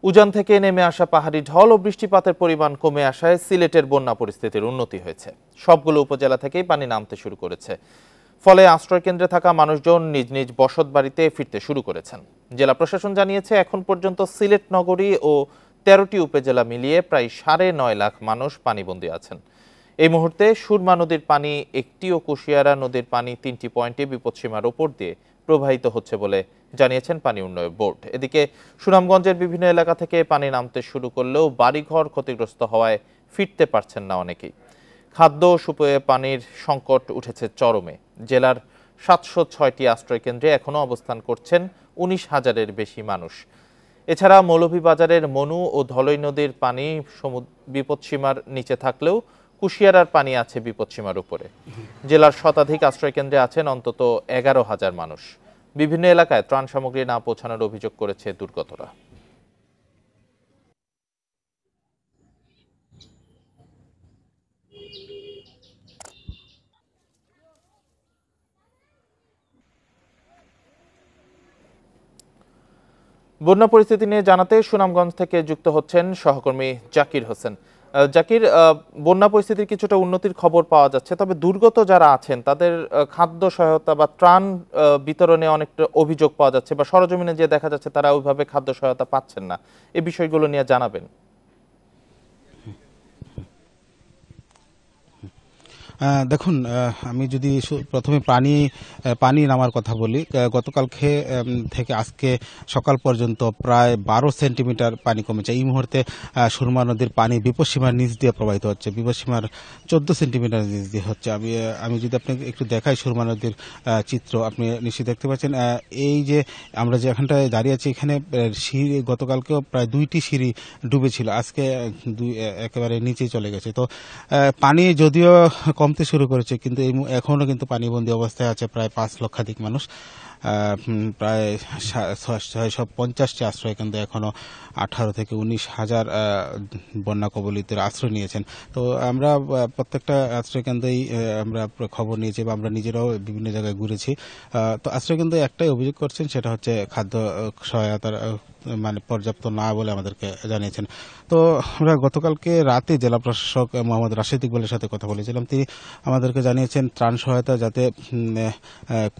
উজান থেকে নেমে আসা পাহাড়ি ঢল ও বৃষ্টিপাতের পরিমাণ কমে আসায় সিলেটের বন্যা পরিস্থিতির উন্নতি হয়েছে। সবগুলো উপজেলা থেকেই পানি নামতে শুরু করেছে। ফলে আশ্রয়কেন্দ্রে থাকা মানুষজন নিজ নিজ বসত বাড়িতে ফিরতে শুরু করেছেন। জেলা প্রশাসন জানিয়েছে, এখন পর্যন্ত সিলেট নগরী ও ১৩টি উপজেলা মিলিয়ে প্রায় ৯.৫ লাখ মানুষ পানিবন্দী আছেন। এই মুহূর্তে সুরমা নদীর পানি ১টি ও কুশিয়ারা নদীর পানি ৩টি পয়েন্টে বিপদসীমার ওপর দিয়ে প্রবাহিত হচ্ছে বলে জানিয়েছেন পানি উন্নয়ন বোর্ড। এদিকে সুনামগঞ্জের বিভিন্ন এলাকা থেকে পানি নামতে শুরু করলেও বাড়িঘর ক্ষতিগ্রস্ত হওয়ায় ফিরতে পারছেন না অনেকেই। খাদ্য ও সুপেয় পানির সংকট উঠেছে চরমে। জেলার ৭০৬টি আশ্রয়কেন্দ্রে এখনও অবস্থান করছেন ১৯,০০০-এর বেশি মানুষ। এছাড়া মৌলভীবাজারের মনু ও ধলই নদীর পানি বিপদসীমার নিচে থাকলেও কুশিয়ারার পানি আছে বিপদসীমার উপরে। জেলার শতাধিক আশ্রয়কেন্দ্রে আছেন অন্তত ১১,০০০ মানুষ। বিভিন্ন এলাকায় ত্রাণ সামগ্রী না পৌঁছানোর অভিযোগ করেছে দুর্গতরা। বন্যা পরিস্থিতি নিয়ে জানাতে সুনামগঞ্জ থেকে যুক্ত হচ্ছেন সহকর্মী জাকির হোসেন। জাকির, বন্যা পরিস্থিতির কিছুটা উন্নতির খবর পাওয়া যাচ্ছে, তবে দুর্গত যারা আছেন তাদের খাদ্য সহায়তা বা ত্রাণ বিতরণে অনেকটা অভিযোগ পাওয়া যাচ্ছে, বা সরজমিনে যে দেখা যাচ্ছে তারা ওইভাবে খাদ্য সহায়তা পাচ্ছেন না। এই বিষয়গুলো নিয়ে জানাবেন। দেখুন, আমি যদি প্রথমে পানি নামার কথা বলি, গতকালকে থেকে আজকে সকাল পর্যন্ত প্রায় ১২ সেন্টিমিটার পানি কমেছে। এই মুহূর্তে সুরমা নদীর পানি বিপদসীমার নিচ দিয়ে প্রবাহিত হচ্ছে, বিপদসীমার ১৪ সেন্টিমিটার নিচ দিয়ে হচ্ছে। আমি যদি আপনাকে একটু দেখাই সুরমা নদীর চিত্র, আপনি নিশ্চয়ই দেখতে পাচ্ছেন। এই যে আমরা যে এখানটায় দাঁড়িয়ে আছি, এখানে সিঁড়ি গতকালকেও প্রায় ২টি সিঁড়ি ডুবেছিল, আজকে একেবারে নিচে চলে গেছে। তো পানি যদিও কমতে শুরু করেছে, কিন্তু এখনো কিন্তু পানিবন্দী অবস্থায় আছে প্রায় ৫ লক্ষাধিক মানুষ। প্রায় ৬৫০টি আশ্রয়কেন্দ্রে এখনো ১৮ থেকে ১৯,০০০ বন্যা কবলিতের আশ্রয় নিয়েছেন। তো আমরা প্রত্যেকটা আশ্রয়কেন্দ্রেই আমরা খবর নিয়েছি বা আমরা নিজেরাও বিভিন্ন জায়গায় ঘুরেছি। তো আশ্রয়কেন্দ্রে একটাই অভিযোগ করছেন, সেটা হচ্ছে খাদ্য সহায়তার মানে পর্যাপ্ত না বলে আমাদেরকে জানিয়েছেন। তো আমরা গতকালকে রাতে জেলা প্রশাসক মোহাম্মদ রাশেদ ইকবালের সাথে কথা বলেছিলাম। তিনি আমাদেরকে জানিয়েছেন ত্রাণ সহায়তা যাতে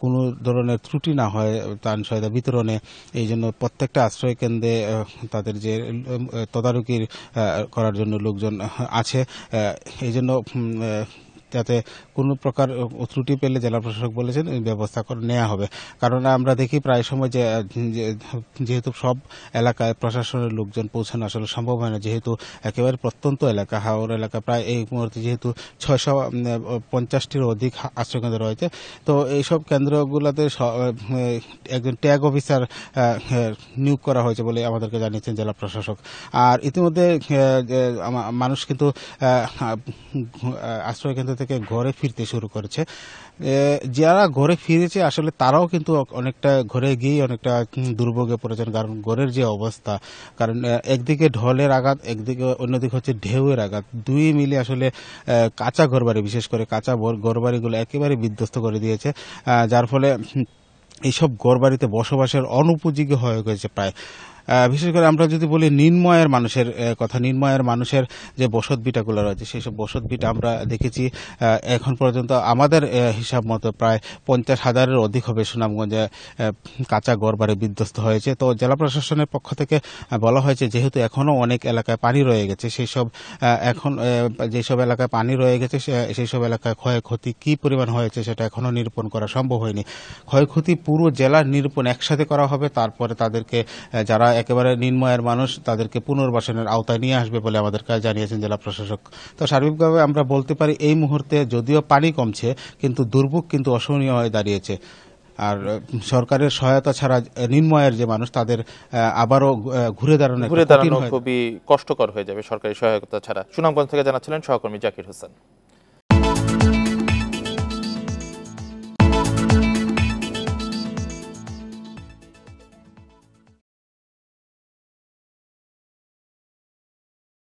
কোনো ধরনের ত্রুটি না হয় ত্রাণ সহায়তা বিতরণে, এই জন্য প্রত্যেকটা আশ্রয় কেন্দ্রে তাদের যে তদারকি করার জন্য লোকজন আছে, এই জন্য যাতে কোনো প্রকার ত্রুটি পেলে জেলা প্রশাসক বলেছেন ব্যবস্থা নেওয়া হবে। কারণ আমরা দেখি প্রায় সময় যে যেহেতু সব এলাকায় প্রশাসনের লোকজন পৌঁছানো আসলে সম্ভব হয় না, যেহেতু একেবারে প্রত্যন্ত এলাকা, হাওর এলাকা, প্রায় এই মুহূর্তে যেহেতু ৬৫০টির অধিক আশ্রয়কেন্দ্র রয়েছে। তো এইসব কেন্দ্রগুলোতে একজন ট্যাগ অফিসার নিয়োগ করা হয়েছে বলে আমাদেরকে জানিয়েছেন জেলা প্রশাসক। আর ইতিমধ্যে মানুষ কিন্তু আশ্রয়কেন্দ্র থেকে ঘরে ফিরতে শুরু করেছে। যারা ঘরে ফিরেছে আসলে তারাও কিন্তু অনেকটা ঘরে গিয়ে অনেকটা দুর্ভোগে পড়েছেন, কারণ ঘরের যে অবস্থা, কারণ একদিকে ঢলের আঘাত, একদিকে অন্যদিকে হচ্ছে ঢেউয়ের আঘাত, দুই মিলে আসলে কাঁচা ঘরবাড়ি, বিশেষ করে কাঁচা ঘরবাড়িগুলো একেবারে বিধ্বস্ত করে দিয়েছে, যার ফলে এইসব ঘরবাড়িতে বসবাসের অনুপযোগী হয়ে গেছে প্রায়। বিশেষ করে আমরা যদি বলি নিম্নআয়ের মানুষের কথা, নিম্নআয়ের মানুষের যে বসত ভিটাগুলো রয়েছে, সেই সব বসত ভিটা আমরা দেখেছি এখন পর্যন্ত আমাদের হিসাব মতো প্রায় ৫০,০০০-এর অধিক হবে সুনামগঞ্জে কাঁচা ঘরবাড়ি বিধ্বস্ত হয়েছে। তো জেলা প্রশাসনের পক্ষ থেকে বলা হয়েছে, যেহেতু এখনও অনেক এলাকায় পানি রয়ে গেছে, সেই সব এখন যেসব এলাকায় পানি রয়ে গেছে সেই সব এলাকায় ক্ষয়ক্ষতি কী পরিমাণ হয়েছে সেটা এখনও নিরূপণ করা সম্ভব হয়নি। ক্ষয়ক্ষতি পুরো জেলার নিরূপণ একসাথে করা হবে, তারপরে তাদেরকে যারা একেবারে নিম্নআয়ের মানুষ তাদেরকে পুনর্বাসনের আওতায় নিয়ে আসবে বলে আমাদেরকে জানিয়েছেন জেলা প্রশাসক। তো সার্বিকভাবে আমরা বলতে পারি এই মুহূর্তে যদিও পানি কমছে, কিন্তু দুর্ভোগ কিন্তু অসহনীয় হয়ে দাঁড়িয়েছে। আর সরকারের সহায়তা ছাড়া নিম্নআয়ের যে মানুষ, তাদের আবারও ঘুরে দাঁড়ানো খুবই কষ্টকর হয়ে যাবে সরকারি সহায়তা ছাড়া। সুনামগঞ্জ থেকে জানাচ্ছিলেন সহকর্মী জাকির হোসেন।